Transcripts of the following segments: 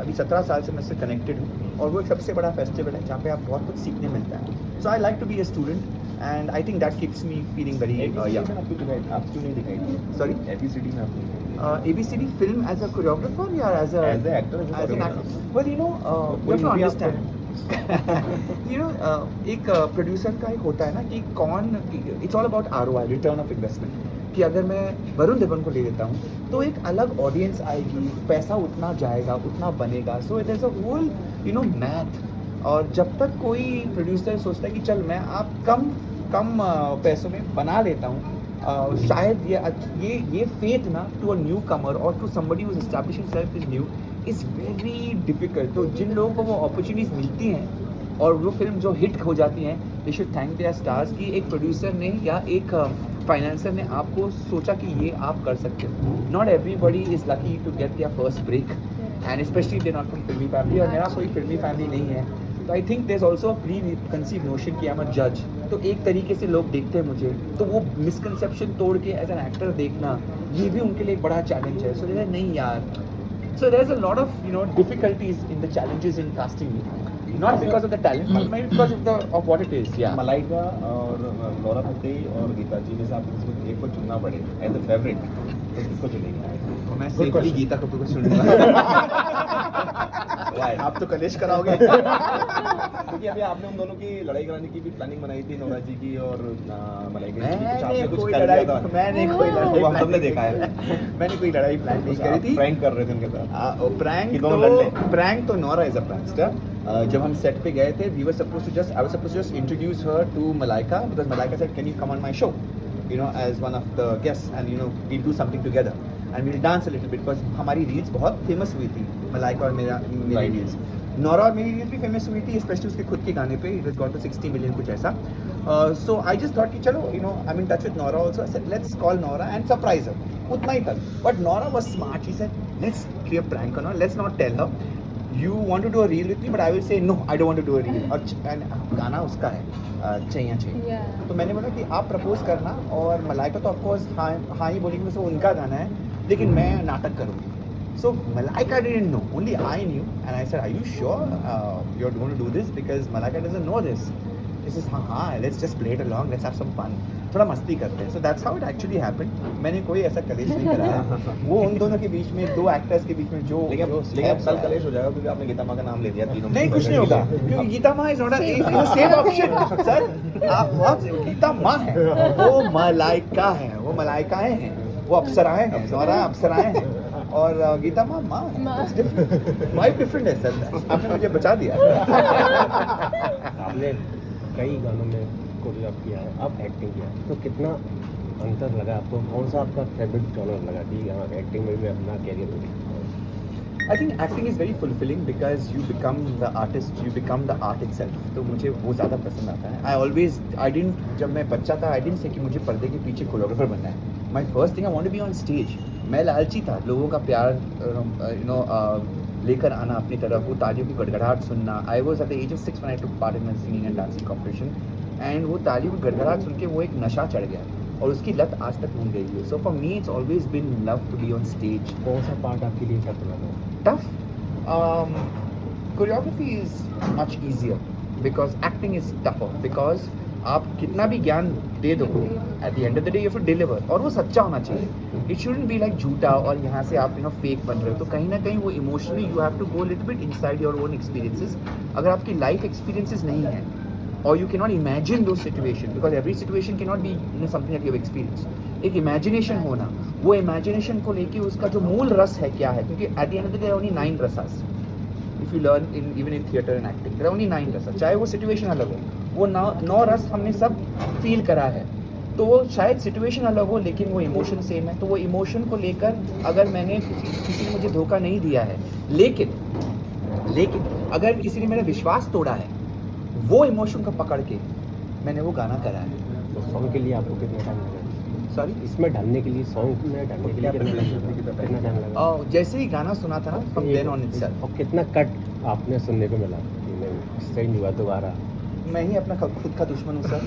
अभी 17 साल से मैं इससे कनेक्टेड हूँ और वो एक सबसे बड़ा फेस्टिवल है जहाँ पे आप बहुत कुछ सीखने मिलता है. So I like to be a student and I think that keeps me feeling very आप क्यों नहीं दिखाई दिए? सॉरी ABCD में आपने ABCD film as a choreographer या as a As an actor, as an actor? Well, you know, you have to movie understand. You know, एक producer का एक होता है ना कि कौन, it's all about ROI, return of investment. कि अगर मैं वरुण धवन को ले लेता हूँ तो एक अलग ऑडियंस आएगी, पैसा उतना जाएगा, उतना बनेगा. So it is a whole math. और जब तक कोई प्रोड्यूसर सोचता है कि चल मैं आप कम पैसों में बना लेता हूँ, शायद ये फेथ ना टू अ न्यू कमर और to somebody who is establishing self is new is very difficult. तो जिन लोगों को वो अपॉर्चुनिटीज़ मिलती हैं और वो फिल्म जो हिट हो जाती हैं, they should thank their stars कि एक प्रोड्यूसर ने या एक फाइनेंसर ने आपको सोचा कि ये आप कर सकते हो. Not everybody is lucky to get their first break and specially they not from filmi family. और मेरा कोई फिल्मी फैमिली नहीं है, तो I think there is also a preconceive notion कि आई एम अ जज. तो एक तरीके से लोग देखते हैं मुझे, तो वो मिसकंसेप्शन तोड़ के एज एन एक्टर देखना, ये भी उनके लिए एक बड़ा चैलेंज है. सो दे नहीं यार. So there's a lot of difficulties in the challenges in casting me, not because of the talent, but maybe because of what it is. Yeah. Malaika और नोरा फतेही और गीता जी में से आपको किसी एक को चुनना पड़े एज अ फेवरेट, तो किसको चुनेंगे? तो मैं सेफली गीता कपूर को चुनूंगा. आप तो कलेश कराओगे. क्योंकि अभी आपने उन दोनों की लड़ाई कराने की भी प्लानिंग बनाई थी, नोरा जी की और मलाइका जी की. मैंने कोई लड़ाई वो हम सबने देखा है. मैंने कोई लड़ाई प्लान नहीं करी थी. प्रैंक कर रहे थे उनके साथ. प्रैंक तो नोरा इज अ प्रैंकस्टर. जब हम सेट पे गए थे, I was supposed to just introduce her to Malaika because Malaika said can you come on my show as one of the guests and we'll do something together and we'll dance a little bit because हमारी reels बहुत famous हुई थी, मलाइका और मेरी reels. Nora और मेरी reels भी famous हुई थी, स्पेशली उसके खुद के गाने पे. It has got to 60 million कुछ ऐसा. सो आई जस्ट थॉट कि चलो I am in touch with Nora also. I said let's call Nora and surprise her. उतना ही तक. But Nora was smart. She said let's play a prank on her, let's not tell her you want to do a reel with me but I will say no, I don't want to do a reel. और गाना उसका है चाहिए चाहिए. तो मैंने बोला कि आप प्रपोज करना और मलाइका तो ऑफकोर्स हाँ ही बोलेंगे, वैसे उनका गाना है, लेकिन मैं नाटक करूँगी. So Malaika didn't know, only I knew, and I said, "Are you sure you're going to do this? Because Malaika doesn't know this." This is हाँ, let's just play it along, let's have some fun. थोड़ा मस्ती करते हैं. So that's how it actually happened. मैंने कोई ऐसा कलेश नहीं कराया. वो उन दोनों के बीच में, दो एक्टर्स के बीच में जो लेकिन अब कल कलेश हो जाएगा क्योंकि आपने गीता माँ का नाम ले दिया तीनों. नहीं, कुछ नहीं होगा क्योंकि गीता माँ is not a safe option. Sir आप बहुत, गीता माँ है, वो मलाइका है, वो मलाइकाएं हैं, वो अप्सराएं हैं, नोरा अप्सराएं हैं और गीता माँ माँ है. वाइब डिफरेंट है सर. आपने मुझे बचा दिया. आपने कई गानों में कोरियोग्राफ किया है, अब एक्टिंग किया है, तो कितना अंतर लगा आपको? कौन सा आपका फेवरेट जॉनर लगा कि हाँ एक्टिंग में भी अपना कैरियर बना? I think acting is very fulfilling because you become the artist, you become the art itself. तो मुझे वो ज़्यादा पसंद आता है. जब मैं बच्चा था, I didn't say कि मुझे पर्दे के पीछे कोरियोग्राफर बनना है. My first thing I want to be on stage. मैं लालची था, लोगों का प्यार लेकर आना अपनी तरफ, वो तालियों की गड़गड़ाहट सुनना. I was at the age of 6 when I took part in a singing and dancing competition. And वो तालियों की गड़गड़ाहट सुन के वो एक नशा चढ़ गया और उसकी लत आज तक नहीं गई है. So for me it's always been love to be on stage. कौन सा पार्ट आपके लिए टफ लगा? Tough? Choreography is much easier because acting is tougher because आप कितना भी ज्ञान दे दो, at the end of the day you have to deliver. और वो सच्चा होना चाहिए. It shouldn't be like झूठा और यहाँ से आप फेक बन रहे हो. तो कहीं ना कहीं वो emotionally you have to go a little bit inside your own experiences. अगर आपकी लाइफ एक्सपीरियंसेस नहीं है or you cannot imagine those situations because every situation cannot be something that you have experienced. एक imagination होना, वो imagination को लेके उसका जो मूल रस है क्या है, क्योंकि at the end of the day there are only 9 rasas. If you learn even in theatre and acting, there are only 9 rasas. चाहे वो situation अलग हो, वो 9 रस हमने सब feel करा है. तो वो शायद सिचुएशन अलग हो लेकिन वो इमोशन सेम है. तो वो इमोशन को लेकर अगर मैंने किसी ने मुझे धोखा नहीं दिया है, लेकिन अगर किसी ने मेरा विश्वास तोड़ा है, वो इमोशन को पकड़ के मैंने वो गाना करा है. तो सॉन्ग के लिए आपको कितना टाइम लगा? सॉरी, इसमें ढलने के लिए, सॉन्ग में ढलने के लिए कितना टाइम लगा? जैसे ही गाना सुना था ना, फ्रॉम देन ऑन इटसेल्फ. और कितना कट आपने सुनने को मिला कि नहीं सही नहीं हुआ दोबारा? मैं ही अपना खुद का दुश्मन हूँ सर।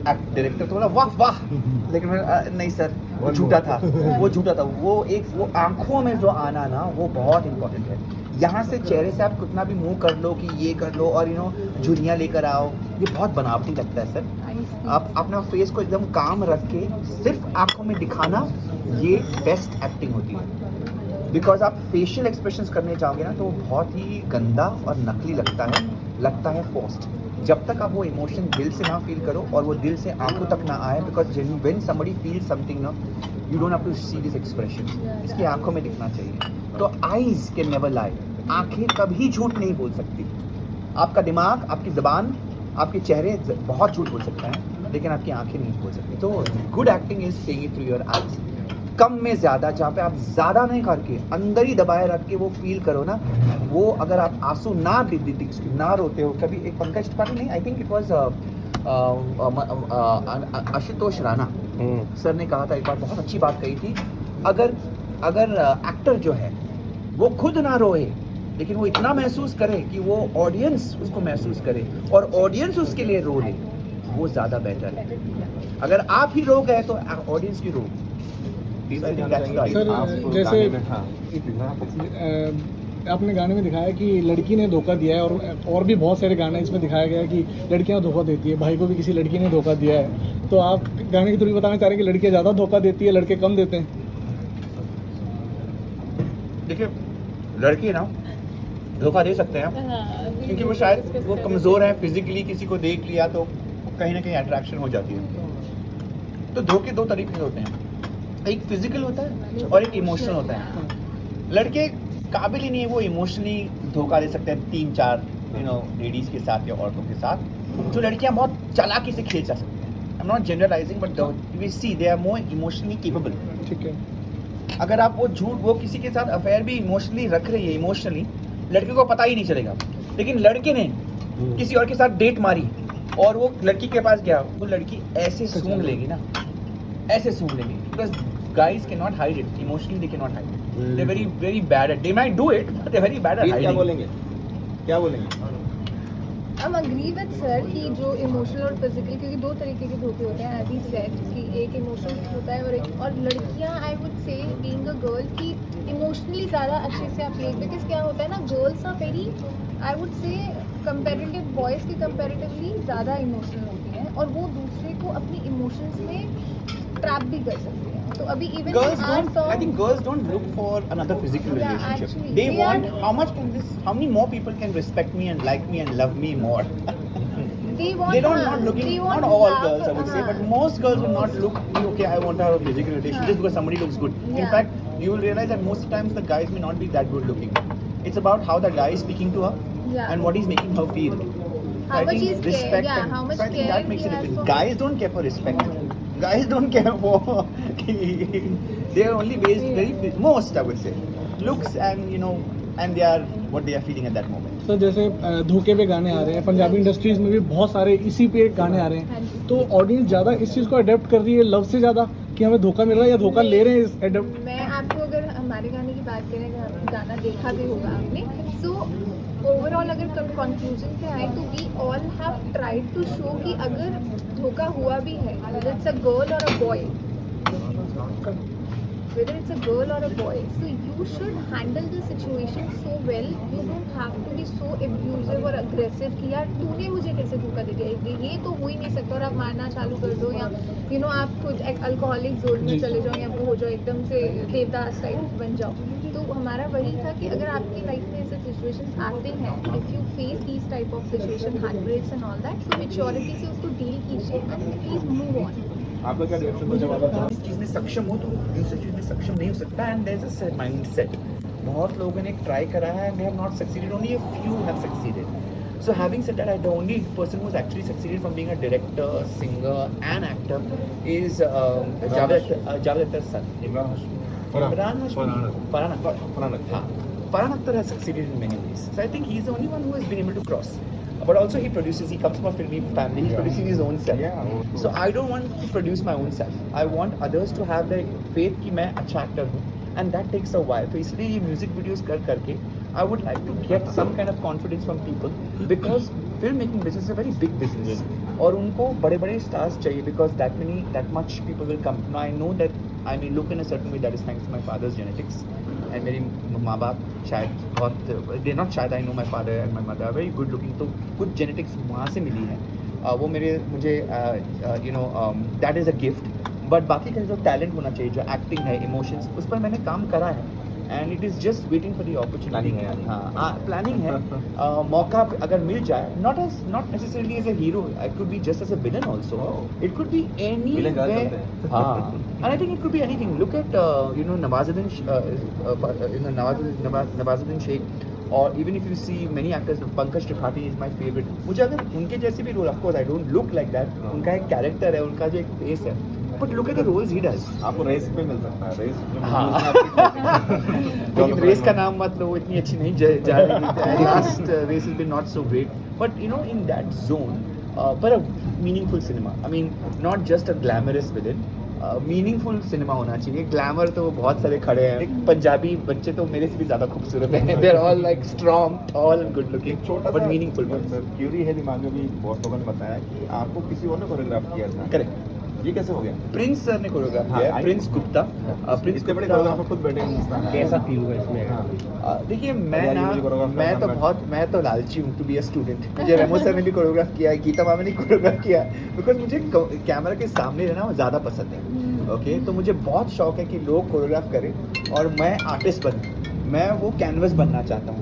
डायरेक्टर तो बोला वाह वाह, लेकिन मैं नहीं सर, वो झूठा था, वो झूठा था। वो आंखों में जो आना ना, वो बहुत इंपॉर्टेंट है। यहाँ से चेहरे से आप कितना भी मुंह कर लो कि ये कर लो और झुर्रियाँ लेकर आओ, ये बहुत बनावटी लगता है सर। आप अपना फेस को एकदम काम रख के सिर्फ आंखों में दिखाना, ये बेस्ट एक्टिंग होती है। बिकॉज आप फेशियल एक्सप्रेशंस करने जाओगे ना तो वो बहुत ही गंदा और नकली लगता है फोर्स्ड। जब तक आप वो इमोशन दिल से ना फील करो और वो दिल से आंखों तक ना आए, because when somebody feels something ना, you don't have to see this expression, इसकी आंखों में दिखना चाहिए। तो आईज कैन नेवर लाई, आंखें कभी झूठ नहीं बोल सकती। आपका दिमाग, आपकी ज़बान, आपके चेहरे बहुत झूठ बोल सकते हैं, लेकिन आपकी आंखें नहीं बोल सकती। तो good acting is saying it through your eyes. कम में ज़्यादा, जहाँ पे आप ज़्यादा नहीं करके अंदर ही दबाए रख के वो फील करो ना, वो अगर आप आंसू ना रोते हो कभी। एक पंकज त्रिपाठी नहीं, आई think it was Ashutosh Rana sir ने कहा था एक बार, बहुत अच्छी बात कही थी। अगर एक्टर जो है वो खुद ना रोए, लेकिन वो इतना महसूस करे कि वो ऑडियंस उसको महसूस करे और ऑडियंस उसके लिए रो ले, वो ज़्यादा बेटर है। अगर आप ही रो गए तो ऑडियंस की रो। सर जैसे आपने गाने में दिखाया कि लड़की ने धोखा दिया है, और भी बहुत सारे गाने इसमें दिखाया गया है कि लड़कियां धोखा देती है। भाई को भी किसी लड़की ने धोखा दिया है, तो आप गाने के थ्रू भी बताना चाह रहे हैं कि लड़कियां ज़्यादा धोखा देती है, लड़के कम देते हैं? देखिए, लड़की ना धोखा दे सकते हैं क्योंकि वो शायद वो कमज़ोर है फिजिकली, किसी को देख लिया तो कहीं ना कहीं अट्रैक्शन हो जाती है। तो धोखे दो तरीके के होते हैं, एक फिजिकल होता है और एक इमोशनल होता है। लड़के काबिल ही नहीं है वो इमोशनली धोखा दे सकते हैं 3-4 लेडीज के साथ या औरतों के साथ, जो लड़कियां बहुत चालाकी से खेल जा सकती हैं। I am not generalising, but we see they are more emotionally capable. ठीक है। अगर आप वो किसी के साथ अफेयर भी इमोशनली रख रही है, इमोशनली लड़के को पता ही नहीं चलेगा, लेकिन लड़के ने किसी और के साथ डेट मारी और वो लड़की के पास गया, वो लड़की ऐसे सूंघ लेगी ना, ऐसे सूंघ लेगी। Because guys cannot hide it, emotionally they cannot hide it. They're very very bad at, they might do it but they're very bad at hiding. क्या बोलेंगे? I'm agree with sir कि जो इमोशनल और फिजिकल, क्योंकि दो तरीके के धोखे होते हैं, एज ही सेड कि एक इमोशनल होता है और लड़कियां, आई वुड से बीइंग अ गर्ल कि इमोशनली ज़्यादा अच्छे से आप लेते, बिकॉज क्या होता है ना, girls are very, I would say comparative boys के कंपेरेटिवली ज़्यादा इमोशनल होती हैं और वो दूसरे को अपनी इमोशंस में ट्रैप भी कर सकती हैं। तो अभी even I think girls don't look for another physical relationship. actually, They they want are- how many more people can respect me and like me and love me more. they want, They don't not looking, they want not all love, girls I would say, but most girls will not look, okay, I want to have a physical relationship just because somebody looks good. In Yeah. fact, you will realize that most times the guys may not be that good looking. It's about how the guy is speaking to her Yeah. and what he's making her feel. How I much think he's care- respect yeah, and how much so I think care that makes he a has difference. for- Guys don't care for respect. Guys don't care for they are only based very most I would say looks and and they are what they are feeling at that moment. Sir जैसे धोखे पे गाने आ रहे हैं, Punjabi industries में भी बहुत सारे इसी पे गाने आ रहे हाँ हैं, जी। तो ऑडियंस ज़्यादा इस चीज़ को अडेप्ट कर रही है लव से ज़्यादा कि हमें धोखा मिल रहा है या धोखा ले रहे हैं इस अडेप्ट? मैं आपको अगर हमारे गाने की बात करें, अगर गाना देखा भी होगा आपने, सो ओवरऑल अगर कंक्लूजन पे आए तो we all have tried to show कि अगर धोखा हुआ भी है, whether it's a girl or a boy, whether it's a girl or a boy, so you should handle the situation so well. You don't have to be so abusive or aggressive कि यार तूने मुझे कैसे धोखा दे दिया, ये तो हो ही नहीं सकता, और आप मारना चालू कर दो या आप खुद एक अल्कोहलिक जोन में चले जाओ या वो हो जाओ, एकदम से देवदास टाइप बन जाओ। तो हमारा वही था कि अगर आपकी लाइफ में ऐसे सिचुएशंस आते हैं, if you face these type of situation, heartbreaks and all that, so maturity से उसको डील कीजिए एंड प्लीज मूव ऑन। आपका क्या रिएक्शन था जब आप इस चीज़ में सक्षम हो तो दूसरी चीज़ में सक्षम नहीं हो सकता, and there is a mindset. बहुत लोगों ने ट्राई करा है and they have not succeeded, only a few have succeeded. So having said that, the only person who's actually succeeded from being a director, singer and actor is Javed Akhtar's son. Farhan Akhtar. Farhan Akhtar has succeeded in many ways. So I think he's the only one who has been able to cross. But also he produces, he comes from a filmy family, he's producing his own self. So I don't want to produce my own self. I want others to have the faith कि मैं अच्छा actor हूँ. And that takes a while. तो इसलिए ये music videos करके I would like to get some kind of confidence from people because filmmaking business is a very big business. और उनको बड़े-बड़े stars चाहिए because that much people will come. Now I know that I may look in a certain way, that is thanks to my father's genetics. And मेरे माँ बाप शायद बहुत, they not शायद, I know my father and my mother are very good looking, तो कुछ genetics वहाँ से मिली है. वो मुझे that is a gift. But बाकी का जो टैलेंट होना चाहिए, जो एक्टिंग है, इमोशंस, उस पर मैंने काम करा है and it is just waiting for the opportunity. हाँ, प्लानिंग है. मौका अगर मिल जाए, not necessarily as a hero, it could be just as a villain also, it could be any way. हाँ, and I think it could be anything. Look at Nawazuddin Sheikh, और even if you see many actors, Pankaj Tripathi is my favourite. मुझे अगर उनके जैसे भी role, of course I don't look like that, उनका एक character है, उनका जो एक फेस है, but look at the roles he does. आपको रेस पे मिल सकता है, रेस जो हाँ. लेकिन रेस का नाम मत लो, इतनी अच्छी नहीं जा रही. Last race is been not so great, but you know in that zone, पर a meaningful cinema. I mean not just a glamorous villain, meaningful cinema होना चाहिए. ग्लैमर तो बहुत सारे खड़े हैं, पंजाबी बच्चे तो मेरे से भी ज़्यादा खूबसूरत हैं. They are all like strong, tall and good looking, छोटा बट सा मीनिंगफुल. क्यूरी है दिमाग में भी, बहुत लोगों ने बताया कि आपको किसी और ने कोरियोग्राफ किया था. करेक्ट. ये कैसे हो गया? प्रिंस सर ने कोरियोग्राफ हाँ, किया है, I- प्रिंस गुप्ता. प्रिंस इतने बड़े गुप्ता, कोरियोग्राफर खुद बैठे हैं हिंदुस्तान में. कैसा फील हुआ इसमें? हाँ. देखिए मैं तैयारी वाली choreographer मैं तो मैं- बहुत, मैं तो लालची हूँ टू बी अ स्टूडेंट. मुझे रेमो सर ने भी कोरियोग्राफ किया है, गीता मामा ने कोरियोग्राफ किया है, बिकॉज मुझे कैमरा के सामने रहना वो ज़्यादा पसंद है. ओके, तो मुझे बहुत शौक है कि लोग कोरियोग्राफ करें और मैं आर्टिस्ट बनूँ. मैं वो कैनवस बनना चाहता हूँ.